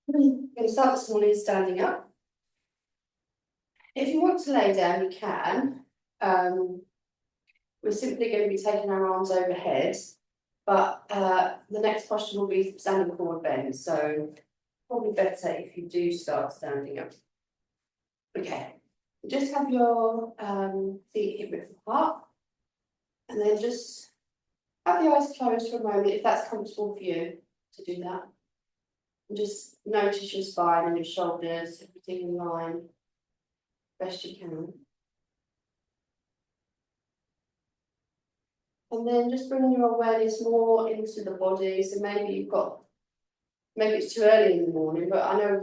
I'm going to start this morning standing up. If you want to lay down, you can. We're simply going to be taking our arms overhead, but the next posture will be standing forward bend. So probably better if you do start standing up. Okay, just have your feet hip width apart, and then just have the eyes closed for a moment if that's comfortable for you to do that. And just notice your spine and your shoulders, everything in line, best you can. And then just bring your awareness more into the body. So maybe it's too early in the morning, but I know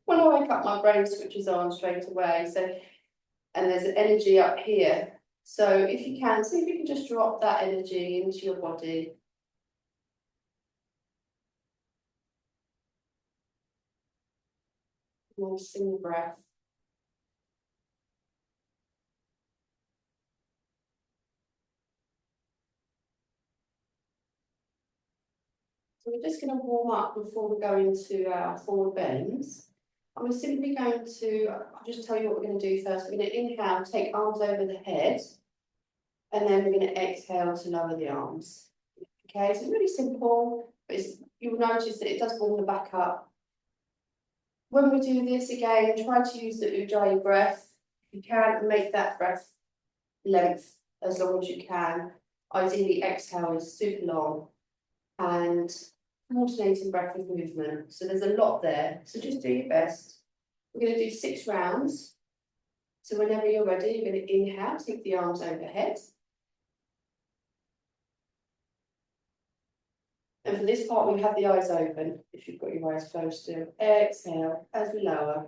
when I wake up, my brain switches on straight away. So, and there's an energy up here. So if you can, see if you can just drop that energy into your body. Nice single breath. So we're just going to warm up before we go into our forward bends. And we're simply going to, I'll just tell you what we're going to do first. We're going to inhale, take arms over the head, and then we're going to exhale to lower the arms. Okay, so it's really simple, but you'll notice that it does warm the back up. When we do this again, try to use the Ujjayi breath. If you can, make that breath length as long as you can. Ideally, exhale is super long, and coordinating breath with movement. So there's a lot there. So just do your best. We're going to do 6 rounds. So whenever you're ready, you're going to inhale, take the arms overhead. And for this part, we have the eyes open, if you've got your eyes closed still. Exhale as we lower.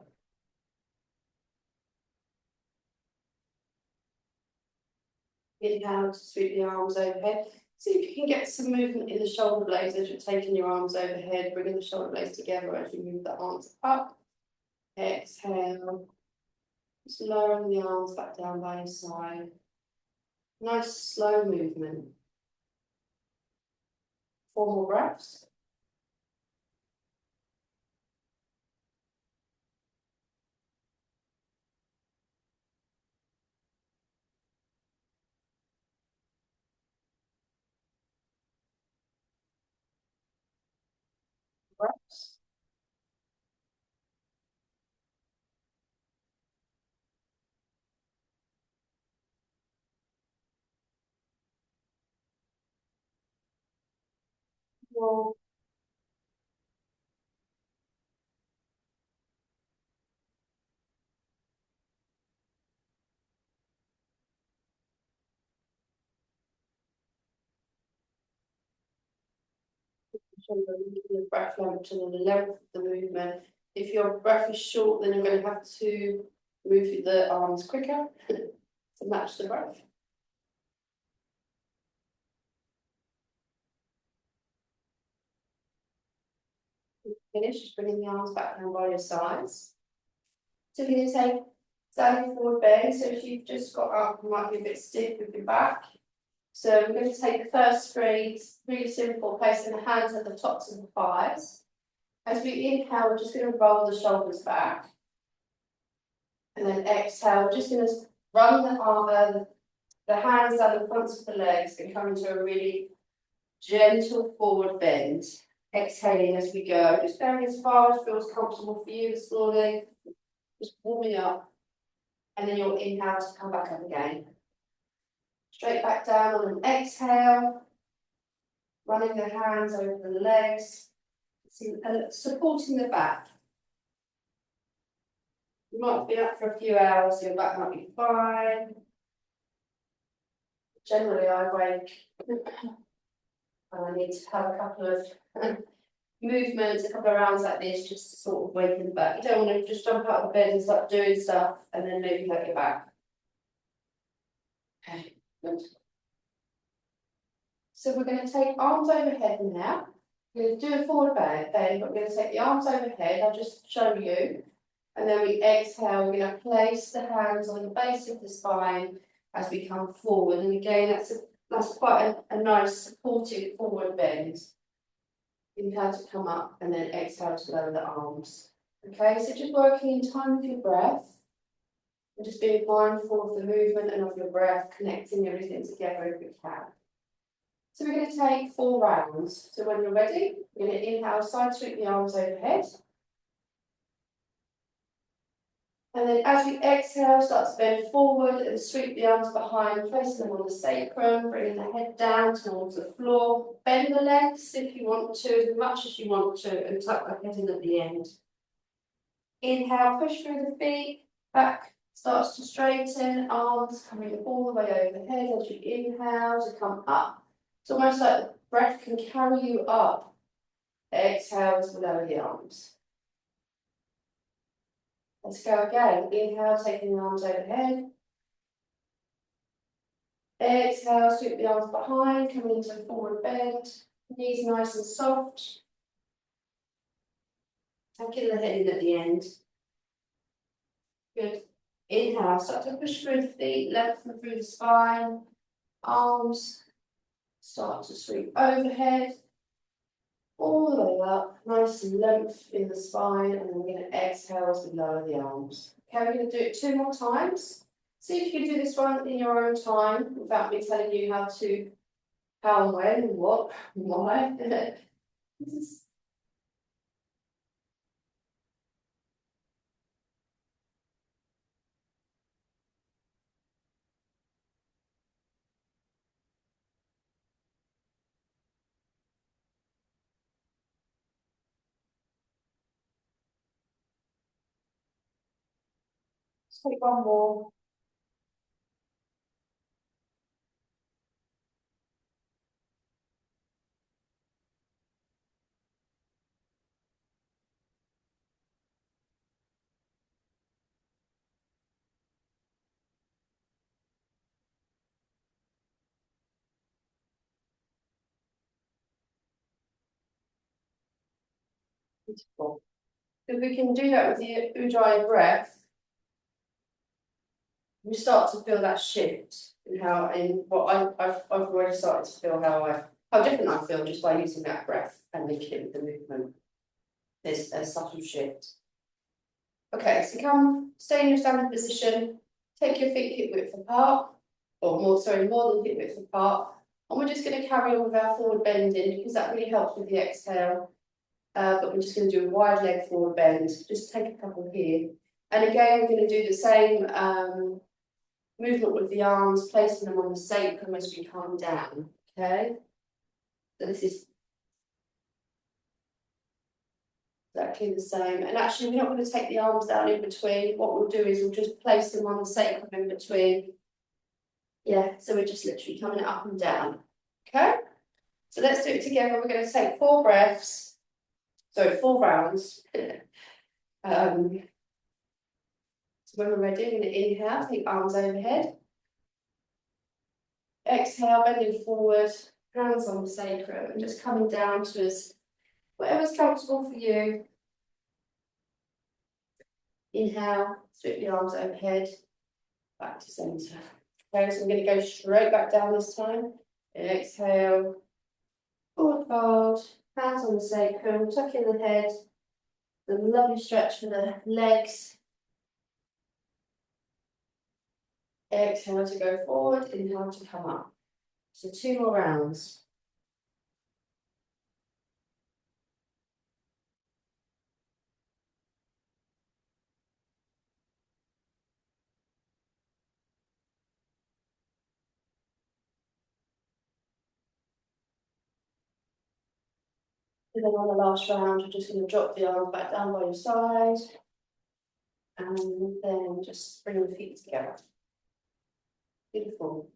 Inhale to sweep the arms overhead. See if you can get some movement in the shoulder blades as you're taking your arms overhead, bringing the shoulder blades together as you move the arms up. Exhale. Just lowering the arms back down by your side. Nice slow movement. 4 more breaths. Breaths. Well, the breath length to the length of the movement. If your breath is short, then you're going to have to move the arms quicker to match the breath. Finish, just bringing the arms back down by your sides. So we're going to take standing forward bend. So if you've just got up, you might be a bit stiff with your back. So we're going to take the first 3, really simple, placing the hands at the tops of the thighs. As we inhale, we're just going to roll the shoulders back. And then exhale, we're just going to run the hands down the fronts of the legs and come into a really gentle forward bend. Exhaling as we go, just going as far as feels comfortable for you this morning. Just warming up, and then you'll inhale to come back up again. Straight back down on an exhale, running the hands over the legs, supporting the back. You might be up for a few hours, your back might be fine. Generally, I wake and I need to have a couple of movements, a couple of rounds like this, just to sort of waken the back. You don't want to just jump out of bed and start doing stuff and then maybe hurt your back. Okay, good. So we're going to take arms overhead now. We're going to do a forward bend, but we're going to take the arms overhead. I'll just show you. And then we exhale, we're going to place the hands on the base of the spine as we come forward. And again, that's quite a nice supportive forward bend. Inhale to come up and then exhale to lower the arms. Okay, so just working in time with your breath and just being mindful of the movement and of your breath, connecting everything together if we can. So we're going to take 4 rounds. So when you're ready, we're going to inhale, side sweep the arms overhead. And then as we exhale, start to bend forward and sweep the arms behind, placing them on the sacrum, bringing the head down towards the floor. Bend the legs if you want to, as much as you want to, and tuck the head in at the end. Inhale, push through the feet, back starts to straighten, arms coming all the way overhead as you inhale to come up. It's almost like the breath can carry you up. Exhale to lower the arms. Let's go again. Inhale, taking the arms overhead. Exhale, sweep the arms behind, coming into a forward bend. Knees nice and soft. Tucking the head in at the end. Good. Inhale, start to push through the feet, lengthen through the spine. Arms start to sweep overhead. All the way up, nice length in the spine, and then we're going to exhale as we lower the arms. Okay, we're going to do it 2 more times. See if you can do this one in your own time without me telling you how and when, and what, and why. Just take 1 more. Beautiful. If we can do that with the Ujjayi breath, we start to feel that shift in what I've already started to feel how different I feel just by using that breath and linking it with the movement. There's a subtle shift. Okay, so stay in your standing position, take your feet hip width apart, more than hip width apart, and we're just going to carry on with our forward bending because that really helps with the exhale. But we're just going to do a wide leg forward bend. Just take a couple here. And again, we're going to do the same movement with the arms, placing them on the sacrum as we come down. Okay? So this is exactly the same. And actually, we're not going to take the arms down in between. What we'll do is we'll just place them on the sacrum in between. Yeah, so we're just literally coming up and down. Okay? So let's do it together. We're going to take 4 breaths. So 4 rounds. So when we're ready, we're going to inhale, take arms overhead. Exhale, bending forward, hands on the sacrum, and just coming down to us, whatever's comfortable for you. Inhale, sweep the arms overhead, back to centre. Okay, so I'm going to go straight back down this time. Exhale, forward fold, hands on the sacrum, tuck in the head, the lovely stretch for the legs. Exhale to go forward, inhale to come up. So 2 more rounds. And then on the last round, you're just going to drop the arms back down by your side. And then just bring the feet together. Beautiful.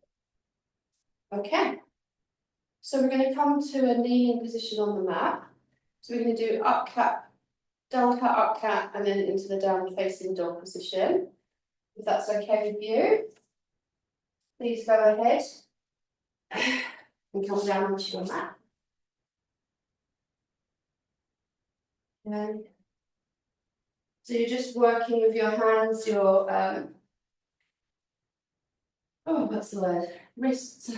Okay. So we're going to come to a kneeling position on the mat. So we're going to do up cat, down cat, up cat, and then into the down facing dog position. If that's okay with you, please go ahead and come down onto your mat. Okay. So you're just working with your hands, your what's the word? Wrists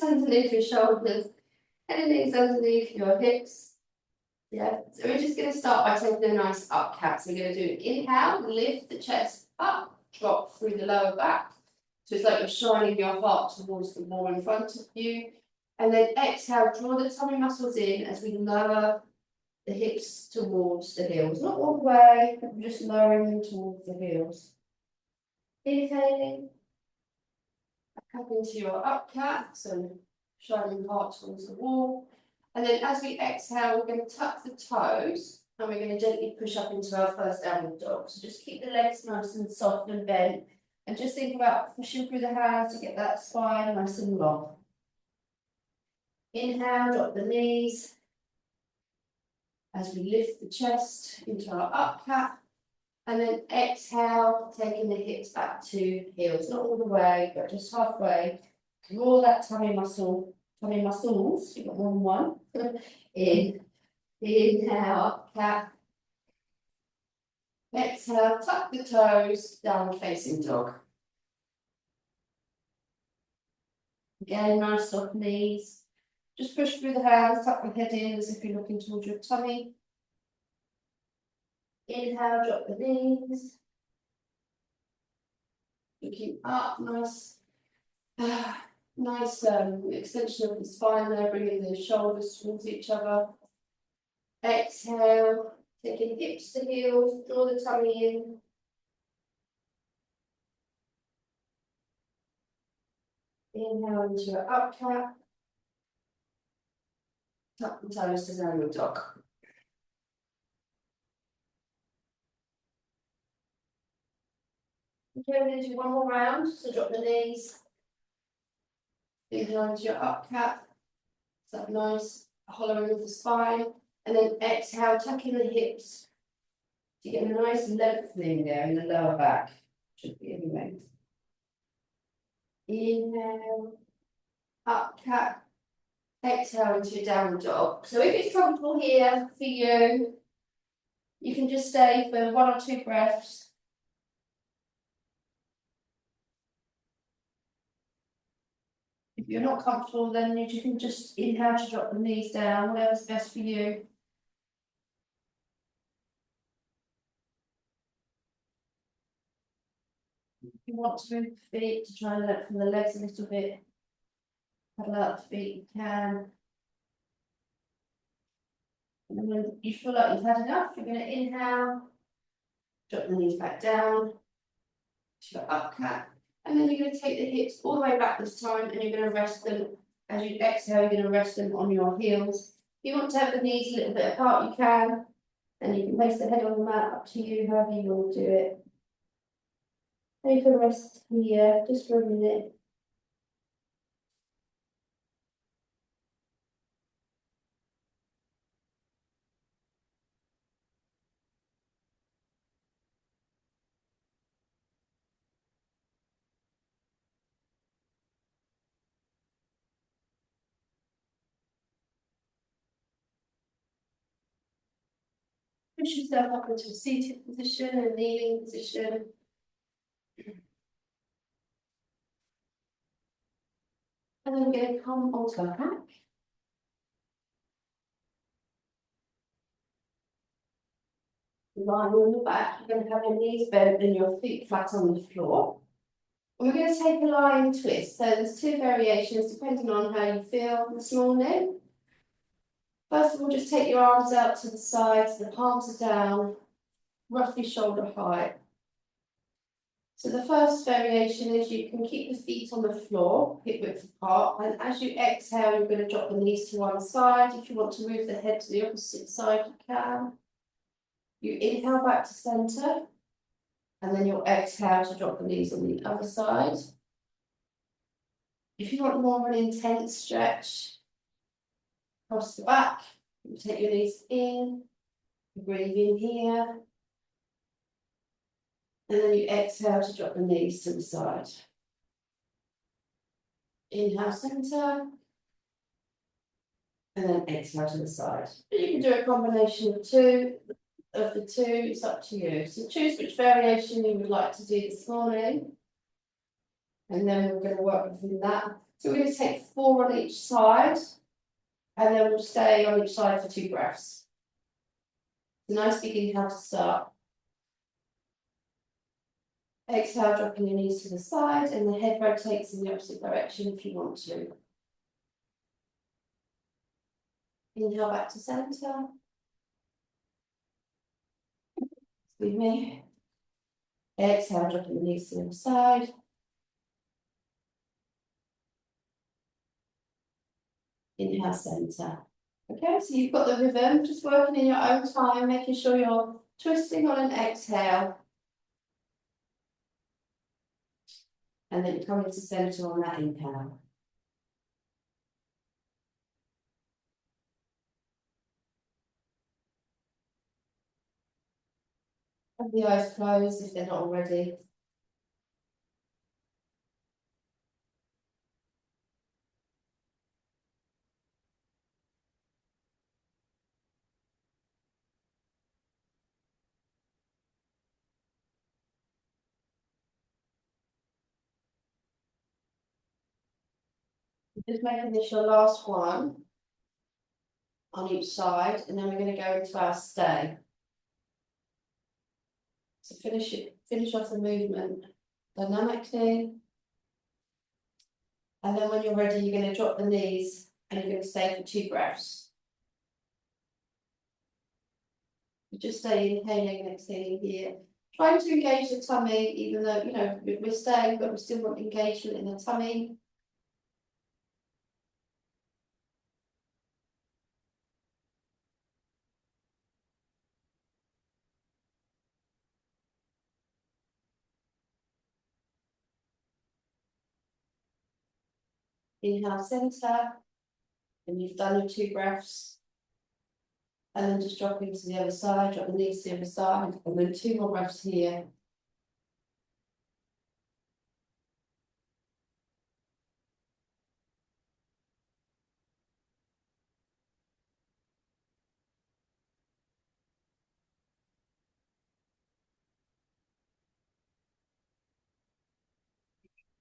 underneath your shoulders, and knees underneath your hips. Yeah, so we're just gonna start by taking a nice up cat. So you're gonna do inhale, lift the chest up, drop through the lower back. So it's like you're shining your heart towards the wall in front of you. And then exhale, draw the tummy muscles in as we lower the hips towards the heels. Not all the way, but just lowering them towards the heels. Inhaling, back up into your up cat, so shining heart towards the wall. And then as we exhale, we're going to tuck the toes and we're going to gently push up into our first downward dog. So just keep the legs nice and soft and bent and just think about pushing through the hands to get that spine nice and long. Inhale, drop the knees as we lift the chest into our up cat. And then exhale, taking the hips back to heels, not all the way, but just halfway. Draw that tummy muscles, you've got more than one. Inhale, up cat. Exhale, tuck the toes, down facing dog. Again, nice soft knees. Just push through the hands, tuck the head in as if you're looking towards your tummy. Inhale, drop the knees. Looking up, nice. Nice extension of the spine there, bringing the shoulders towards each other. Exhale, taking hips to heels, draw the tummy in. Inhale into your up cat. Tuck the toes to downward dog. Okay, we're going to do one more round, so drop the knees. Inhale into your up cat. So that nice hollowing of the spine. And then exhale, tucking the hips. So you get a nice lengthening there in the lower back. Should be anyway. Inhale, up cat. Exhale into your downward dog. So if it's comfortable here for you, you can just stay for 1 or 2 breaths. If you're not comfortable, then you can just inhale to drop the knees down, whatever's best for you. If you want to move the feet to try and lengthen the legs a little bit, paddle out the feet, you can. And when you feel like you've had enough, you're going to inhale, drop the knees back down to your up cat. And then you're going to take the hips all the way back this time and you're going to rest them. As you exhale, you're going to rest them on your heels. If you want to have the knees a little bit apart, you can. And you can place the head on the mat, up to you, however you want to do it. And you can rest here just for a minute. Push yourself up into a seated position, a kneeling position. And then we're going to come onto our back. Lying on the back, you're going to have your knees bent and your feet flat on the floor. We're going to take a lying twist. So there's 2 variations depending on how you feel this morning. First of all, just take your arms out to the sides, the palms are down, roughly shoulder height. So the first variation is you can keep the feet on the floor, hip width apart, and as you exhale, you're going to drop the knees to one side. If you want to move the head to the opposite side, you can. You inhale back to centre, and then you'll exhale to drop the knees on the other side. If you want more of an intense stretch, across the back, you take your knees in, you breathe in here, and then you exhale to drop the knees to the side. Inhale, centre, and then exhale to the side. You can do a combination of the two, it's up to you. So choose which variation you would like to do this morning. And then we're going to work within that. So we're going to take 4 on each side, and then we'll stay on each side for 2 breaths. It's a nice big inhale to start. Exhale, dropping your knees to the side, and the head rotates in the opposite direction if you want to. Inhale back to centre. Excuse me. Exhale, dropping the knees to the side. Inhale, centre. Okay, so you've got the rhythm, just working in your own time, making sure you're twisting on an exhale. And then coming to centre on that inhale. Have the eyes closed if they're not already. Just making this your last one on each side, and then we're going to go into our stay. So finish off the movement dynamically. And then when you're ready, you're going to drop the knees and you're going to stay for 2 breaths. You just stay inhaling and exhaling here. Trying to engage the tummy, even though, you know, we're staying, but we still want engagement in the tummy. Inhale, centre, and you've done your 2 breaths. And then just drop into the other side, drop the knees to the other side, and then 2 more breaths here.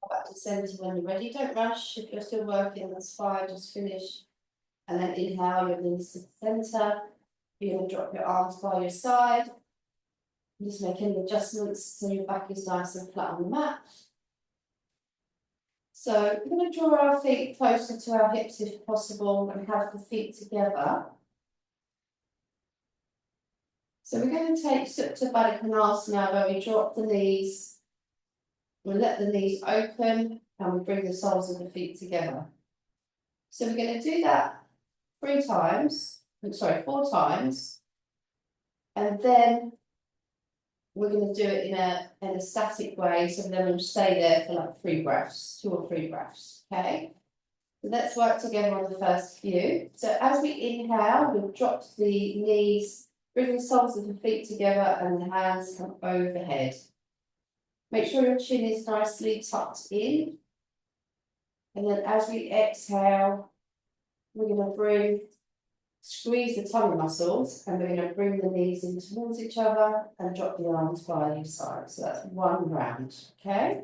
Back to centre when you're ready. Don't rush. If you're still working, that's fine. Just finish. And then inhale, your knees to the centre. You're going to drop your arms by your side. Just make any adjustments so your back is nice and flat on the mat. So we're going to draw our feet closer to our hips if possible and have the feet together. So we're going to take Supta Baddha Konasana where we drop the knees. We'll let the knees open and we bring the soles of the feet together. So we're going to do that 4 times. And then we're going to do it in a static way, so then we'll stay there for like 3 breaths, 2 or 3 breaths, okay? So let's work together on the first few. So as we inhale, we've dropped the knees, bring the soles of the feet together and the hands come overhead. Make sure your chin is nicely tucked in. And then as we exhale, we're going to squeeze the tummy muscles, and we're going to bring the knees in towards each other and drop the arms by your side. So that's 1 round, okay?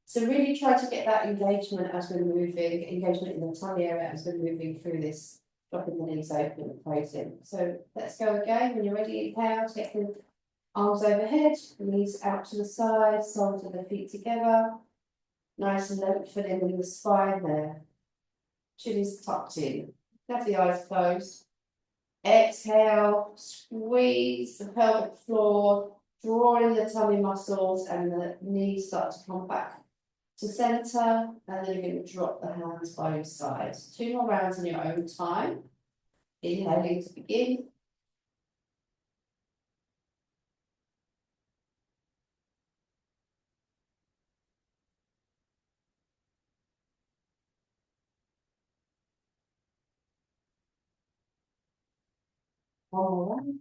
So really try to get that engagement as we're moving, engagement in the tummy area as we're moving through this, dropping the knees open and closing. So let's go again. When you're ready, inhale, take the arms overhead, knees out to the side, soles of the feet together. Nice and lengthening in the spine there. Chin is tucked in. Have the eyes closed. Exhale, squeeze the pelvic floor, drawing the tummy muscles, and the knees start to come back to centre, and then you're going to drop the hands by your sides. 2 more rounds in your own time. Inhaling to begin. One more round.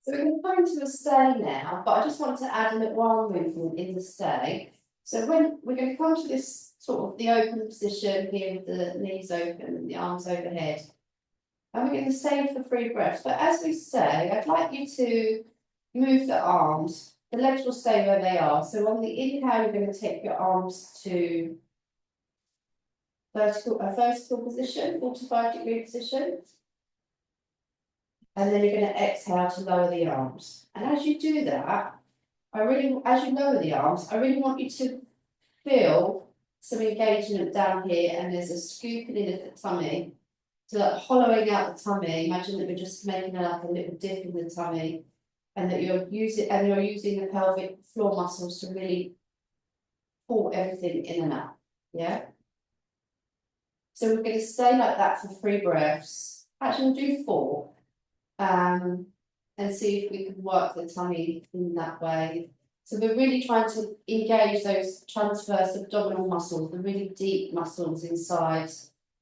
So we're going to go into a stay now, but I just want to add a little arm movement in the stay. So when we're going to come to this sort of the open position here with the knees open and the arms overhead. And we're going to stay for 3 breaths. But as we say, I'd like you to move the arms. The legs will stay where they are. So on the inhale, you're going to take your arms to a vertical position, 45-degree position. And then you're going to exhale to lower the arms. And as you do that, as you lower the arms, I really want you to feel some engagement down here, and there's a scooping in at the tummy. So like hollowing out the tummy. Imagine that we're just making like a little dip in the tummy, and that you're using the pelvic floor muscles to really pull everything in and out. Yeah. So we're going to stay like that for 3 breaths. Actually, we'll do 4. And see if we can work the tummy in that way. So we're really trying to engage those transverse abdominal muscles, the really deep muscles inside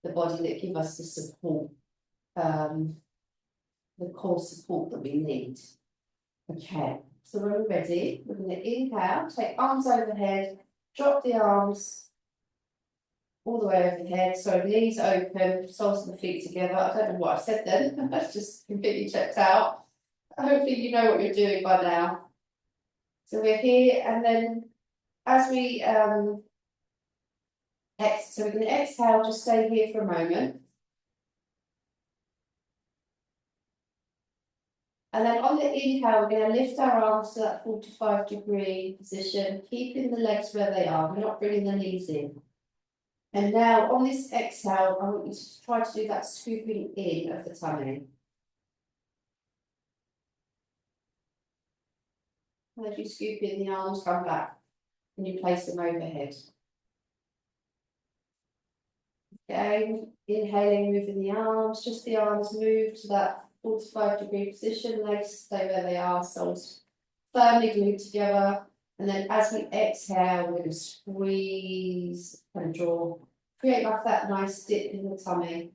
the body that give us the support, the core support that we need. Okay, so when we're ready, we're going to inhale, take arms overhead, drop the arms all the way overhead. So knees open, soles of the feet together. I don't know what I said then. That's just completely checked out. Hopefully you know what you're doing by now. So we're here, and then as we so we're going to exhale, just stay here for a moment. And then on the inhale, we're going to lift our arms to that 45-degree position, keeping the legs where they are. We're not bringing the knees in. And now on this exhale, I want you to try to do that scooping in of the tummy. And as you scoop in, the arms come back and you place them overhead. Again, inhaling, moving the arms, just the arms move to that 45-degree position, legs stay where they are, soles firmly glued together. And then as we exhale, we're going to squeeze and draw, create like that nice dip in the tummy.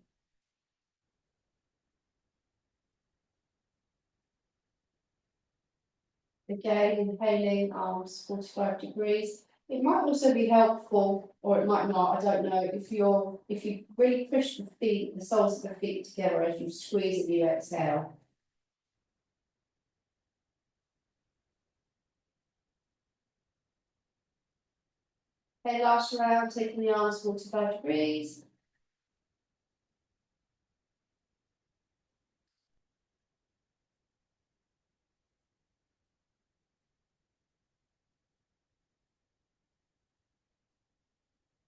Again, inhaling, arms 45 degrees. It might also be helpful, or it might not, I don't know, if you really push the feet, the soles of the feet together as you squeeze and you exhale. Okay, last round, taking the arms 45 degrees.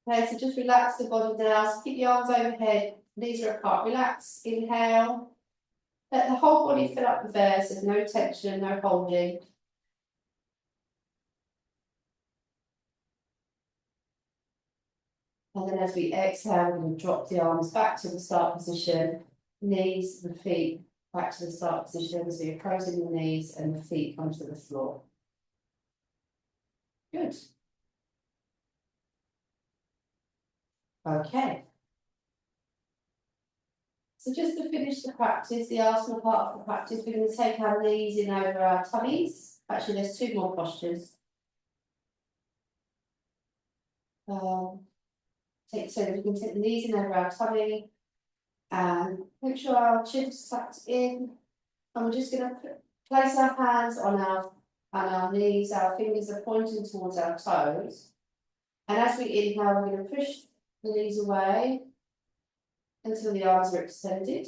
Okay, so just relax the body now. So keep the arms overhead, knees are apart. Relax, inhale. Let the whole body fill up with air, so there's no tension, no holding. And then as we exhale, we're going to drop the arms back to the start position, knees and feet back to the start position. So you're closing the knees and the feet onto the floor. Good. Okay. So just to finish the practice, the asana part of the practice, we're going to take our knees in over our tummies. Actually, there's 2 more postures. So we can take the knees in over our tummy and make sure our chin's tucked in. And we're just going to place our hands on our knees, our fingers are pointing towards our toes. And as we inhale, we're going to push the knees away until the arms are extended.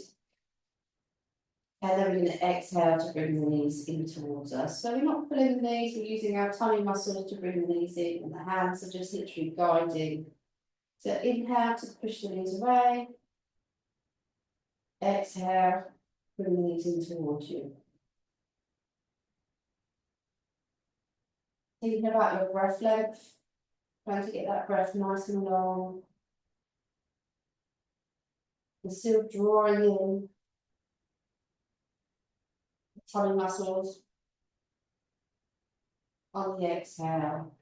And then we're going to exhale to bring the knees in towards us. So we're not pulling the knees, we're using our tummy muscles to bring the knees in, and the hands are just literally guiding. So inhale to push the knees away. Exhale, bring the knees in towards you. Thinking about your breath length, trying to get that breath nice and long. And still drawing in the tummy muscles on the exhale.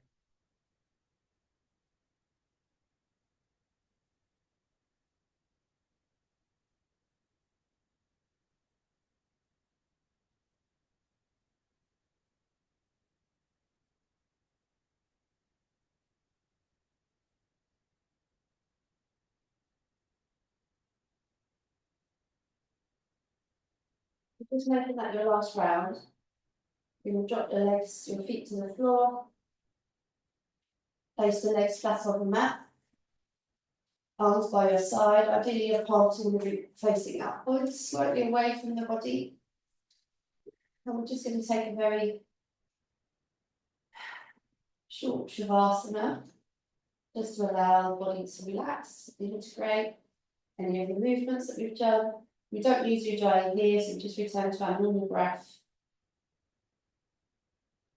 Just making that your last round. You're going to drop your legs, your feet to the floor. Place the legs flat on the mat. Arms by your side. Ideally, your palms will be facing upwards, slightly away from the body. And we're just going to take a very short Shavasana, just to allow the body to relax, integrate any of the movements that we've done. We don't use Ujjayi here, so we just return to our normal breath.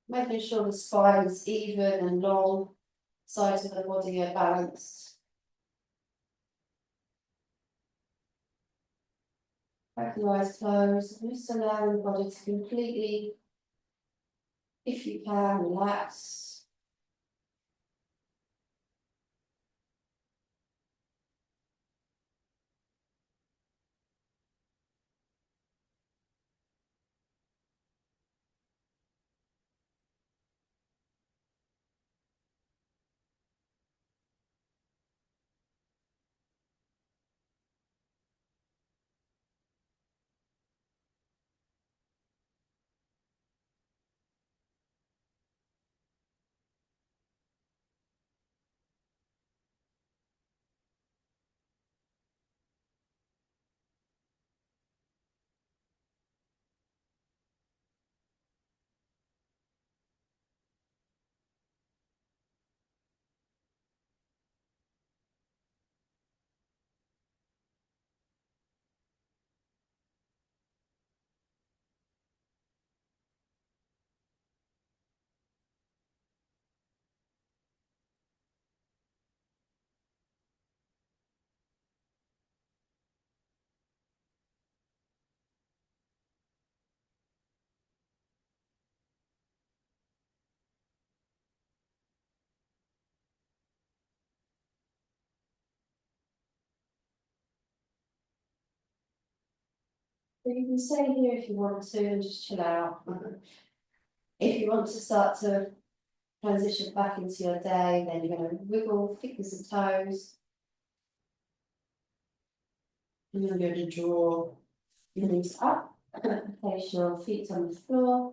Making sure the spine is even and long, sides of the body are balanced. Back the eyes closed, just allowing the body to completely, if you can, relax. So you can stay here if you want to and just chill out. If you want to start to transition back into your day, then you're going to wiggle, fingers and toes. And you're going to draw your knees up, place your feet on the floor.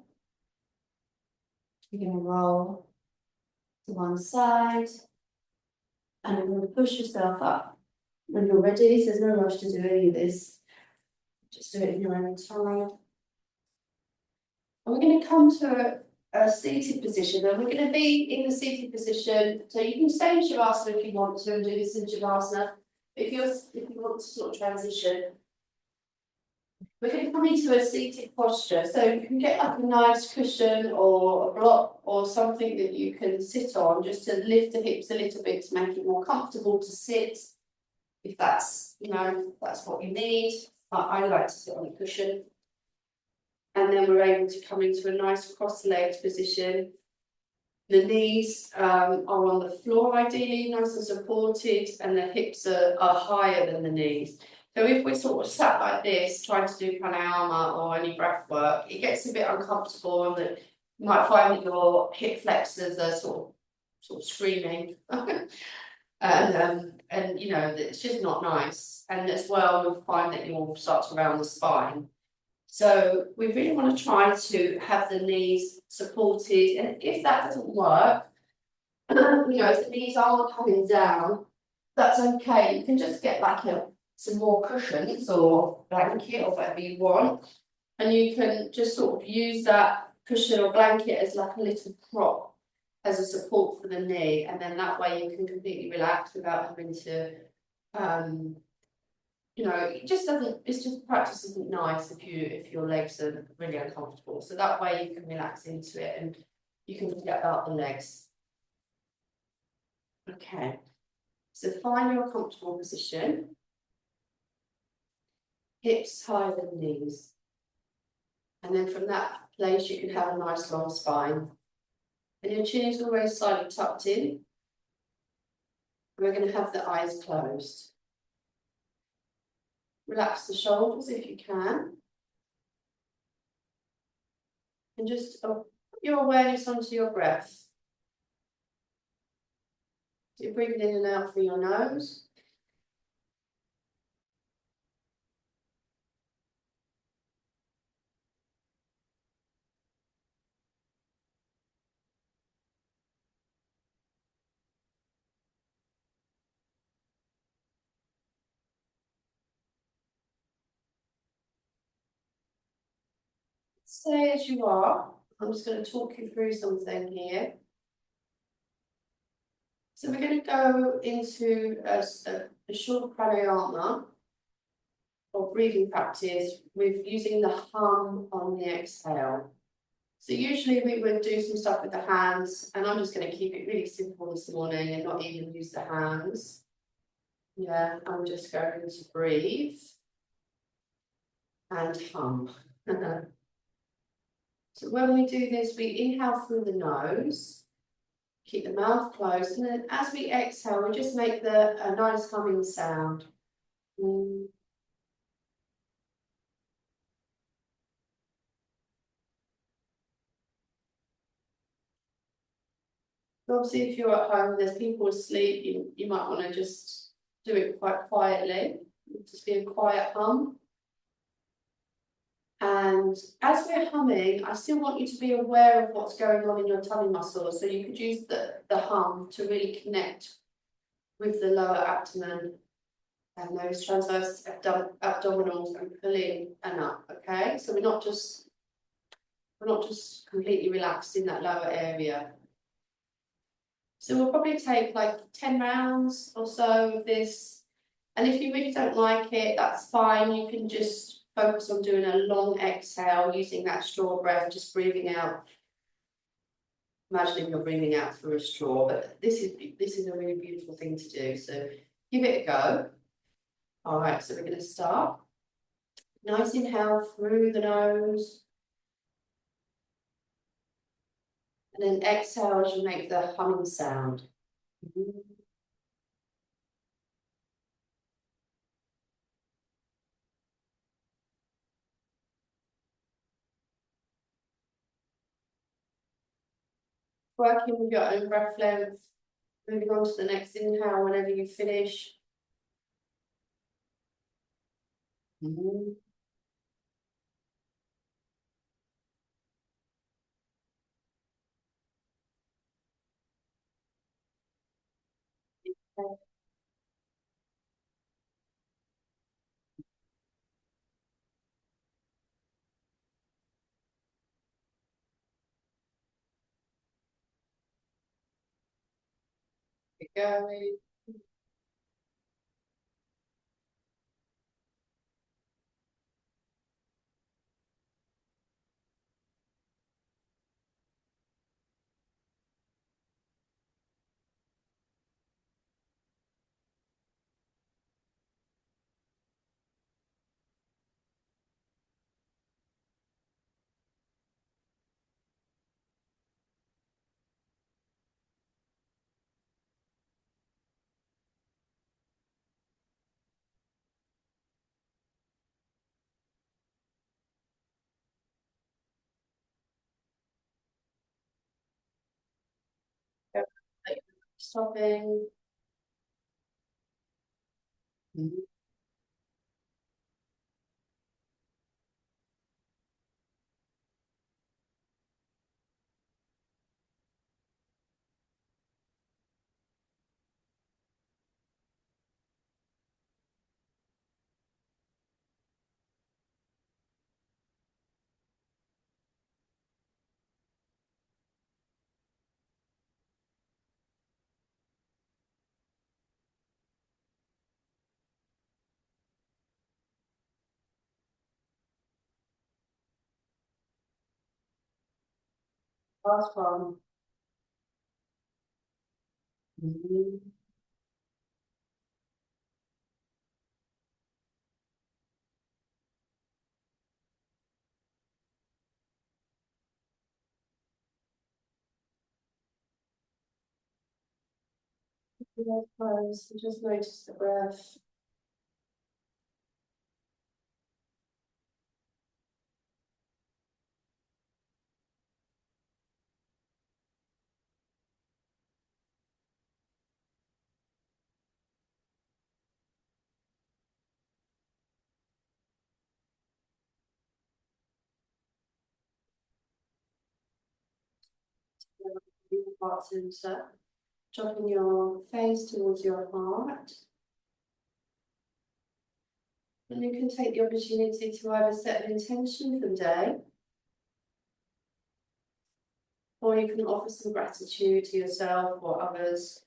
You're going to roll to one side. And you're going to push yourself up. When you're ready, so there's no rush to do any of this. Just do it in your own time. And we're going to come to a seated position, and we're going to be in the seated position. So you can stay in Shavasana if you want to and do this in Shavasana. If you want to sort of transition, we're going to come into a seated posture. So you can get like a nice cushion or a block or something that you can sit on, just to lift the hips a little bit to make it more comfortable to sit. If that's, that's what you need. I like to sit on a cushion. And then we're able to come into a nice cross-legged position. The knees are on the floor ideally, nice and supported, and the hips are higher than the knees. So if we're sort of sat like this, trying to do pranayama or any breath work, it gets a bit uncomfortable, and that you might find that your hip flexors are sort of screaming. And it's just not nice. And as well, you'll find that you'll start to round the spine. So we really want to try to have the knees supported, and if that doesn't work, if the knees aren't coming down, that's okay. You can just get like some more cushions or blanket or whatever you want, and you can just sort of use that cushion or blanket as like a little prop as a support for the knee, and then that way you can completely relax without having to it just doesn't, it's just practice isn't nice if your legs are really uncomfortable. So that way you can relax into it and you can forget about the legs. Okay, so find your comfortable position. Hips higher than knees. And then from that place you can have a nice long spine. And your chin is always slightly tucked in. We're going to have the eyes closed. Relax the shoulders if you can. And just put your awareness onto your breath. So you're breathing in and out through your nose. Stay as you are. I'm just going to talk you through something here. So we're going to go into a short pranayama or breathing practice with using the hum on the exhale. So usually we would do some stuff with the hands, and I'm just going to keep it really simple this morning and not even use the hands. Yeah, I'm just going to breathe and hum. So when we do this, we inhale through the nose, keep the mouth closed, and then as we exhale, we just make a nice humming sound. Obviously, if you're at home, there's people asleep, you might want to just do it quite quietly, just be a quiet hum. And as we're humming, I still want you to be aware of what's going on in your tummy muscles. So you could use the hum to really connect with the lower abdomen and those transverse abdominals and pulling and up. Okay, so we're not just completely relaxed in that lower area. So we'll probably take like 10 rounds or so of this. And if you really don't like it, that's fine. You can just focus on doing a long exhale using that straw breath, just breathing out. Imagining you're breathing out through a straw, but this is a really beautiful thing to do. So give it a go. All right, so we're going to start. Nice inhale through the nose. And then exhale as you make the humming sound. Working with your own breath length. Moving on to the next inhale whenever you finish. Keep going. Stopping. Last one. Close. Just notice the breath. Heart center. Dropping your face towards your heart. And you can take the opportunity to either set an intention for the day or you can offer some gratitude to yourself or others.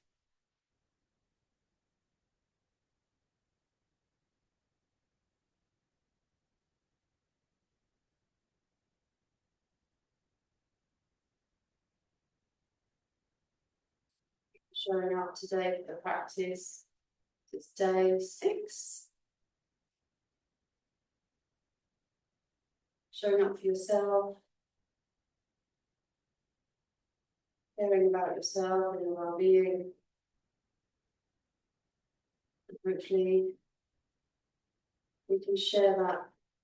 Showing up today for the practice. It's day 6. Showing up for yourself. Caring about yourself and your well-being. And hopefully we can share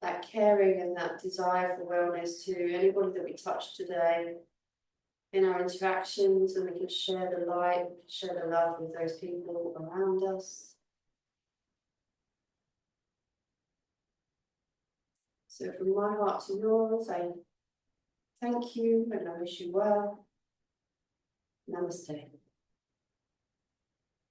that caring and that desire for wellness to anybody that we touch today in our interactions, and we can share the light, we can share the love with those people around us. So from my heart to yours, I thank you and I wish you well. Namaste.